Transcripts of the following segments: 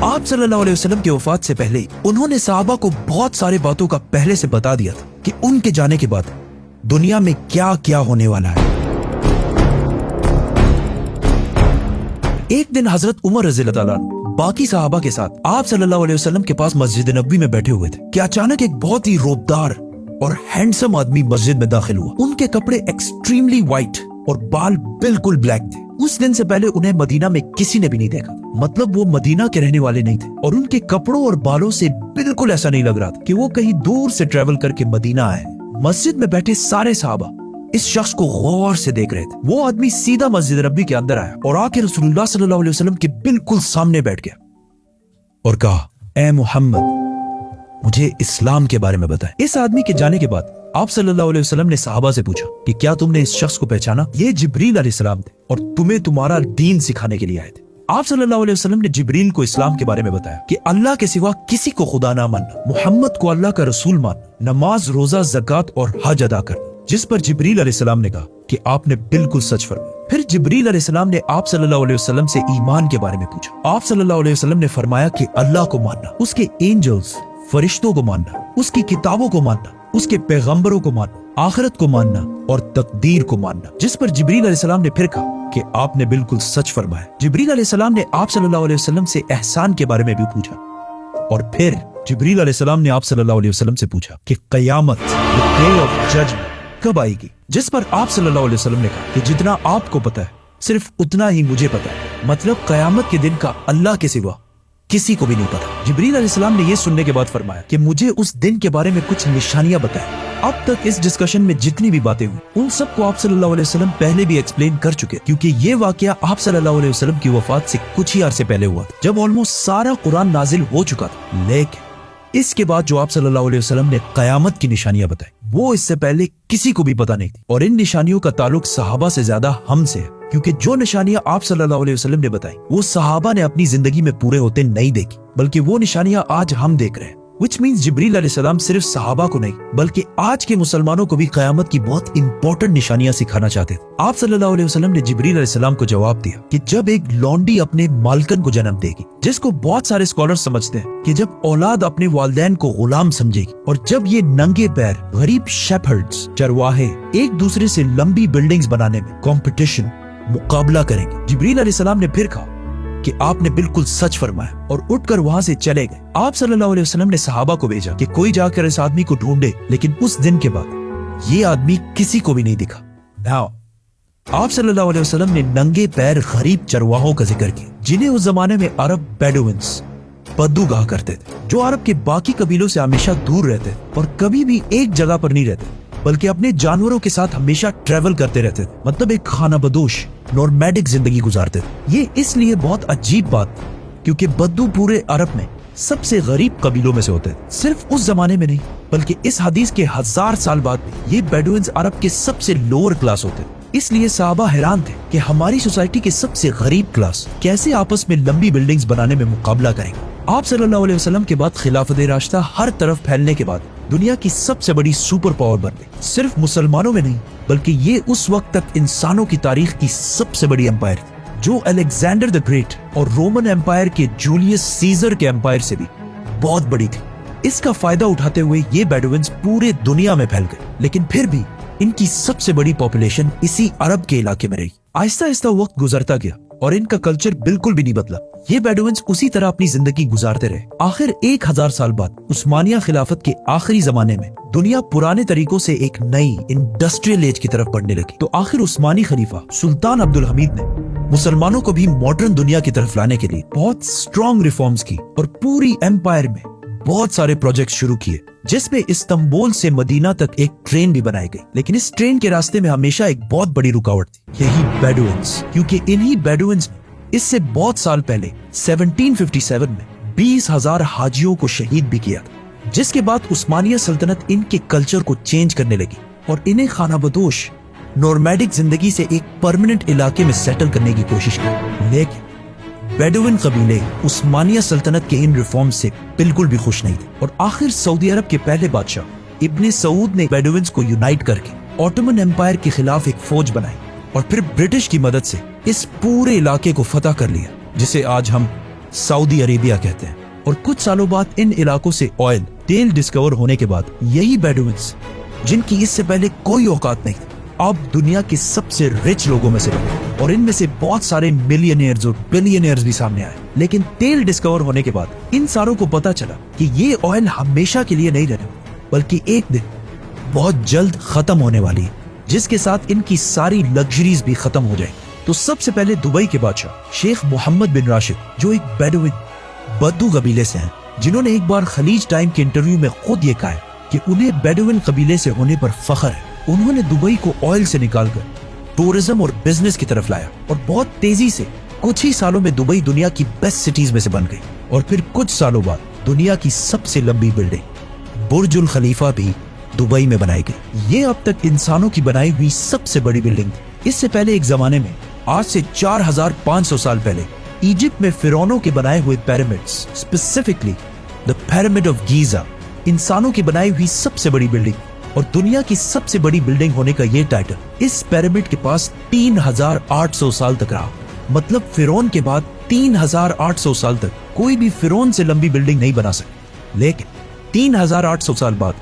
आप सल्लल्लाहु अलैहि वसल्लम की वफात से पहले उन्होंने सहाबा को बहुत सारी बातों का पहले से बता दिया था कि उनके जाने के बाद दुनिया में क्या क्या होने वाला है। एक दिन हजरत उमर रज़ियल्लाहु ताला अन्हु बाकी सहाबा के साथ आप सल्लल्लाहु अलैहि वसल्लम के पास मस्जिद नबवी में बैठे हुए थे कि अचानक एक बहुत ही रोबदार और हैंडसम आदमी मस्जिद में दाखिल हुआ। उनके कपड़े एक्सट्रीमली व्हाइट और बाल बिल्कुल ब्लैक थे। उस दिन से पहले उन्हें मदीना में किसी ने भी नहीं देखा, मतलब वो मदीना के रहने वाले नहीं थे और उनके कपड़ों और बालों से बिल्कुल ऐसा नहीं लग रहा था कि वो कहीं दूर से ट्रेवल करके मदीना आए। मस्जिद में बैठे सारे सहाबा इस शख्स को गौर से देख रहे थे। वो आदमी सीधा मस्जिद नबवी के अंदर आया और आके रसूलुल्लाह सल्लल्लाहु अलैहि वसल्लम के बिल्कुल सामने बैठ गया और कहा, ए मोहम्मद, मुझे इस्लाम के बारे में बताएं। इस आदमी के जाने के बाद आप सल्लल्लाहु अलैहि वसल्लम ने सहाबा से पूछा कि क्या तुमने इस शख्स को पहचाना? ये जिब्रील अलैहिस्सलाम थे और तुम्हें तुम्हारा दीन सिखाने के लिए आए थे। आप सल्लल्लाहु अलैहि वसल्लम ने जिब्रील को इस्लाम के बारे में बताया कि अल्लाह के सिवा किसी को खुदा ना मानना, मोहम्मद को अल्लाह का रसूल मानना, नमाज, रोजा, ज़कात और हज अदा करना। जिस पर जिब्रील अलैहिस्सलाम ने कहा कि आपने बिल्कुल सच फरमाया। फिर जिब्रील अलैहिस्सलाम ने आप सल्लल्लाहु अलैहि वसल्लम से ईमान के बारे में पूछा। आप सल्लल्लाहु अलैहि वसल्लम ने फरमाया कि अल्लाह को मानना, उसके एंजल्स, फरिश्तों को मानना, उसकी किताबों को मानना, उसके पैगंबरों को मानना, आखिरत को मानना और तकदीर को मानना। जिस पर जिब्रील अलैहिस्सलाम ने फिर कहा कि आपने बिल्कुल सच फरमाया। जिब्रील अलैहिस्सलाम ने आप सल्लल्लाहु अलैहि वसल्लम से एहसान के बारे में भी पूछा और फिर जिब्रील अलैहिस्सलाम ने आप सल्लल्लाहु अलैहि वसल्लम से पूछा कि क़यामत, डे ऑफ जजमेंट, कब आएगी? जिस पर आप सल्लल्लाहु अलैहि वसल्लम ने कहा कि जितना आपको पता है सिर्फ उतना ही मुझे पता है, मतलब क़यामत के दिन का अल्लाह के सिवा किसी को भी नहीं पता। जिब्रील अलैहिस्सलाम ने यह सुनने के बाद फरमाया कि मुझे उस दिन के बारे में कुछ निशानियां बताएं। अब तक इस डिस्कशन में जितनी भी बातें हुई उन सबको आप सल्लल्लाहु अलैहि वसल्लम पहले भी एक्सप्लेन कर चुके, क्योंकि ये वाकया आप सल्लल्लाहु अलैहि वसल्लम की वफात से कुछ ही अरसे पहले हुआ था, जब ऑलमोस्ट सारा कुरान नाजिल हो चुका था। लेकिन इसके बाद जो आप सल्लल्लाहु अलैहि वसल्लम ने क़यामत की निशानियां बताई वो इससे पहले किसी को भी पता नहीं थी और इन निशानियों का ताल्लुक सहाबा से ज्यादा हमसे है, क्योंकि जो निशानियां आप सल्लल्लाहु अलैहि वसल्लम ने बताई वो सहाबा ने अपनी जिंदगी में पूरे होते नहीं देखी, बल्कि वो निशानियां आज हम देख रहे हैं। Which means जिब्रील अलैहिस्सलाम सिर्फ सहाबा को नहीं बल्कि आज के मुसलमानों को भी क़यामत की बहुत इंपॉर्टेंट निशानियां सिखाना चाहते थे। आप सल्लल्लाहु अलैहि वसल्लम ने जिब्रील अलैहिस्सलाम को जवाब दिया कि जब एक लौंडी अपने मालकन को जन्म देगी, जिसको बहुत सारे स्कॉलर समझते हैं कि जब औलाद अपने वालिदैन को गुलाम समझेगी, और जब ये नंगे पैर गरीब शेफर्ड्स, चरवाहे एक दूसरे से लंबी बिल्डिंग्स बनाने में कंपटीशन, मुकाबला करेंगे। जिब्रील अलैहिस्सलाम ने फिर कहा कि आपने बिल्कुल सच फरमाया और उठकर वहां से चले गए। आप सल्लल्लाहु अलैहि वसल्लम ने सहाबा को भेजा कि कोई जाकर इस आदमी को ढूंढे, लेकिन उस दिन के बाद ये आदमी किसी को भी नहीं दिखा। नाउ आप सल्लल्लाहु अलैहि वसल्लम ने नंगे पैर गरीब चरवाहों का जिक्र किया, जिन्हें उस जमाने में अरब बेडुइन्स, बद्दू कहा करते थे, जो अरब के बाकी कबीलों से हमेशा दूर रहते और कभी भी एक जगह पर नहीं रहते बल्कि अपने जानवरों के साथ हमेशा ट्रेवल करते रहते थे, मतलब एक खाना बदोश नॉर्मैडिक जिंदगी गुजारते थे। ये इसलिए बहुत अजीब बात थी क्योंकि बद्दू पूरे अरब में सबसे गरीब कबीलों में से होते थे। सिर्फ उस जमाने में नहीं बल्कि इस हदीस के 1000 साल बाद भी ये बेडुइन्स अरब के सबसे लोअर क्लास होते थे। इसलिए सहाबा हैरान थे कि हमारी सोसाइटी के सबसे गरीब क्लास कैसे आपस में लंबी बिल्डिंग्स बनाने में मुकाबला करेंगे। आप सल्लल्लाहु अलैहि वसल्लम के बाद खिलाफत राशिदा हर तरफ फैलने के बाद दुनिया की सबसे बड़ी सुपर पावर बन गई। सिर्फ मुसलमानों में नहीं बल्कि ये उस वक्त तक इंसानों की तारीख की सबसे बड़ी एम्पायर थी, जो अलेक्जेंडर द ग्रेट और रोमन एम्पायर के जूलियस सीजर के एम्पायर से भी बहुत बड़ी थी। इसका फायदा उठाते हुए ये बेडुइन्स पूरे दुनिया में फैल गए, लेकिन फिर भी इनकी सबसे बड़ी पॉपुलेशन इसी अरब के इलाके में रही। आहिस्ता आहिस्ता वक्त गुजरता गया और इनका कल्चर बिल्कुल भी नहीं बदला। ये बेडुइन्स उसी तरह अपनी जिंदगी गुजारते रहे। आखिर 1000 साल बाद उस्मानिया खिलाफत के आखिरी जमाने में दुनिया पुराने तरीकों से एक नई इंडस्ट्रियल एज की तरफ बढ़ने लगी, तो आखिर उस्मानी खलीफा सुल्तान अब्दुल हमीद ने मुसलमानों को भी मॉडर्न दुनिया की तरफ लाने के लिए बहुत स्ट्रॉन्ग रिफॉर्म्स की और पूरी एम्पायर में बहुत सारे प्रोजेक्ट शुरू किए, जिसमें इस्तांबुल से मदीना तक एक ट्रेन भी बनाई गई। लेकिन इस ट्रेन के रास्ते में हमेशा एक बहुत बड़ी रुकावट थी, यही बेडुइन्स, क्योंकि इन्हीं बेडुइन्स ने इससे बहुत साल पहले 1757 में 20,000 हाजियों को शहीद भी किया था, जिसके बाद उस्मानिया सल्तनत इनके कल्चर को चेंज करने लगी और इन्हें खानाबदोश नॉर्मैडिक जिंदगी से एक परमानेंट इलाके में सेटल करने की कोशिश की। लेकिन बेडुइन कबीले उस्मानिया सल्तनत के इन रिफॉर्म्स से बिल्कुल भी खुश नहीं थे और आखिर सऊदी अरब के पहले बादशाह इब्ने सऊद ने बेडुइन्स को यूनाइट करके ऑटोमन एम्पायर के खिलाफ एक फौज बनाई और फिर ब्रिटिश की मदद से इस पूरे इलाके को फतह कर लिया, जिसे आज हम सऊदी अरेबिया कहते हैं। और कुछ सालों बाद इन इलाकों से ऑयल तेल डिस्कवर होने के बाद यही बेडुइन्स, जिनकी इससे पहले कोई औकात नहीं थी, अब दुनिया के सबसे रिच लोगों में से बने और इनमें से बहुत सारे मिलियनियर्स और बिलियनियर्स भी सामने आए। लेकिन तेल डिस्कवर होने के बाद इन सारों को पता चला कि ये ऑयल हमेशा के लिए नहीं रहने, बल्कि एक दिन बहुत जल्द खत्म होने वाली है, जिसके साथ इनकी सारी लग्जरीज भी खत्म हो जाएंगी। तो सबसे पहले दुबई के बादशाह शेख मोहम्मद बिन राशिद, जो एक बेडुइन बद्दू कबीले से हैं, जिन्होंने एक बार खलीज टाइम के इंटरव्यू में खुद ये कहा है कि उन्हें बेडुइन कबीले से होने पर फख्र है। उन्होंने दुबई को ऑयल से निकालकर टूरिज्म और बिजनेस की तरफ लाया और बहुत तेजी से कुछ ही सालों में दुबई दुनिया की बेस्ट सिटीज में से बन गई। और फिर कुछ सालों बाद दुनिया की सबसे लंबी बिल्डिंग बुर्जुल खलीफा भी दुबई में बनाई गई। ये अब तक इंसानों की बनाई हुई सबसे बड़ी बिल्डिंग थी। इससे पहले एक जमाने में, आज से 4500 साल पहले, इजिप्ट में फिरौनों के बनाए हुए pyramids, specifically the pyramid of Giza, इंसानों की बनाई हुई सबसे बड़ी बिल्डिंग और दुनिया की सबसे बड़ी बिल्डिंग होने का ये टाइटल इस पिरामिड के पास 3800 साल तक रहा। मतलब फिरौन के बाद 3800 साल तक कोई भी फिरौन से लंबी बिल्डिंग नहीं बना सके। लेकिन 3800 साल बाद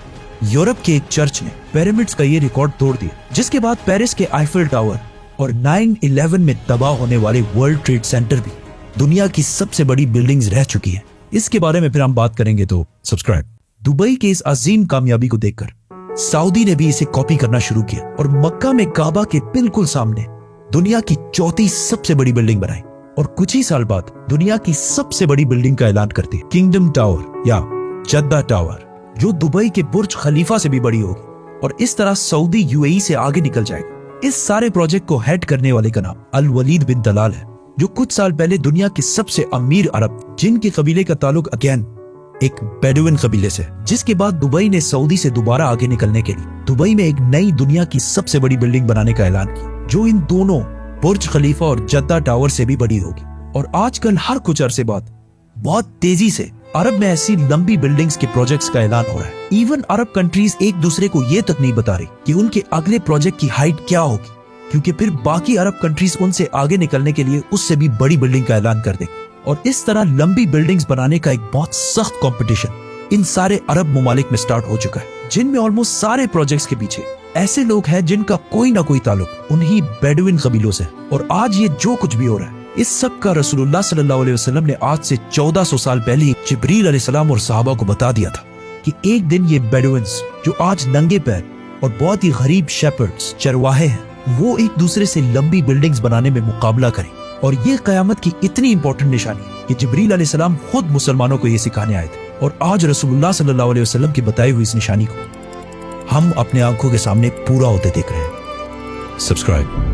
यूरोप के एक चर्च ने पिरामिड्स का ये रिकॉर्ड तोड़ दिया, जिसके बाद पेरिस के आईफिल टावर और 9/11 में तबाह होने वाले वर्ल्ड ट्रेड सेंटर भी दुनिया की सबसे बड़ी बिल्डिंग्स रह चुकी है। इसके बारे में फिर हम बात करेंगे, तो सब्सक्राइब। दुबई के इस अजीम कामयाबी को देखकर सऊदी ने भी इसे कॉपी करना शुरू किया और मक्का में काबा के बिल्कुल सामने दुनिया की चौथी सबसे बड़ी बिल्डिंग बनाई और कुछ ही साल बाद दुनिया की सबसे बड़ी बिल्डिंग का ऐलान करती है, किंगडम टावर या जद्दा टावर, जो दुबई के बुर्ज खलीफा से भी बड़ी होगी और इस तरह सऊदी यूएई से आगे निकल जाएगा। इस सारे प्रोजेक्ट को हेड करने वाले का नाम अल वलीद बिन तलाल है, जो कुछ साल पहले दुनिया के सबसे अमीर अरब, जिनके कबीले का ताल्लुक अगेन एक बेडुइन कबीले से, जिसके बाद दुबई ने सऊदी से दोबारा आगे निकलने के लिए दुबई में एक नई दुनिया की सबसे बड़ी बिल्डिंग बनाने का ऐलान किया, जो इन दोनों बुर्ज खलीफा और जद्दा टावर से भी बड़ी होगी। और आजकल हर कुछ अरसे बाद बहुत तेजी से अरब में ऐसी लंबी बिल्डिंग्स के प्रोजेक्ट्स का ऐलान हो रहा है। इवन अरब कंट्रीज एक दूसरे को ये तक नहीं बता रही कि उनके अगले प्रोजेक्ट की हाइट क्या होगी, क्योंकि फिर बाकी अरब कंट्रीज उनसे आगे निकलने के लिए उससे भी बड़ी बिल्डिंग का ऐलान कर देंगे। और इस तरह लंबी बिल्डिंग्स बनाने का एक बहुत सख्त कंपटीशन इन सारे अरब मुमालिक में स्टार्ट हो चुका है, जिनमें ऑलमोस्ट सारे प्रोजेक्ट्स के पीछे ऐसे लोग हैं जिनका कोई ना कोई ताल्लुक उन्हीं बेडुइन कबीलों से। और आज ये जो कुछ भी हो रहा है, इस सब का रसूलुल्लाह सल्लल्लाहु अलैहि वसल्लम ने आज से 1400 साल पहले जिब्रील अलैहिस्सलाम और सहाबा को बता दिया था कि एक दिन ये बेडुइन्स, जो आज नंगे पैर और बहुत ही गरीब शेपर्ड्स, चरवाहे हैं, वो एक दूसरे से लंबी बिल्डिंग्स बनाने में मुकाबला करें। और ये कयामत की इतनी इंपॉर्टेंट निशानी है कि जिब्रील अलैहिस्सलाम खुद मुसलमानों को ये सिखाने आए थे। और आज रसूलुल्लाह सल्लल्लाहु अलैहि वसल्लम की बताई हुई इस निशानी को हम अपने आंखों के सामने पूरा होते देख रहे हैं। सब्सक्राइब।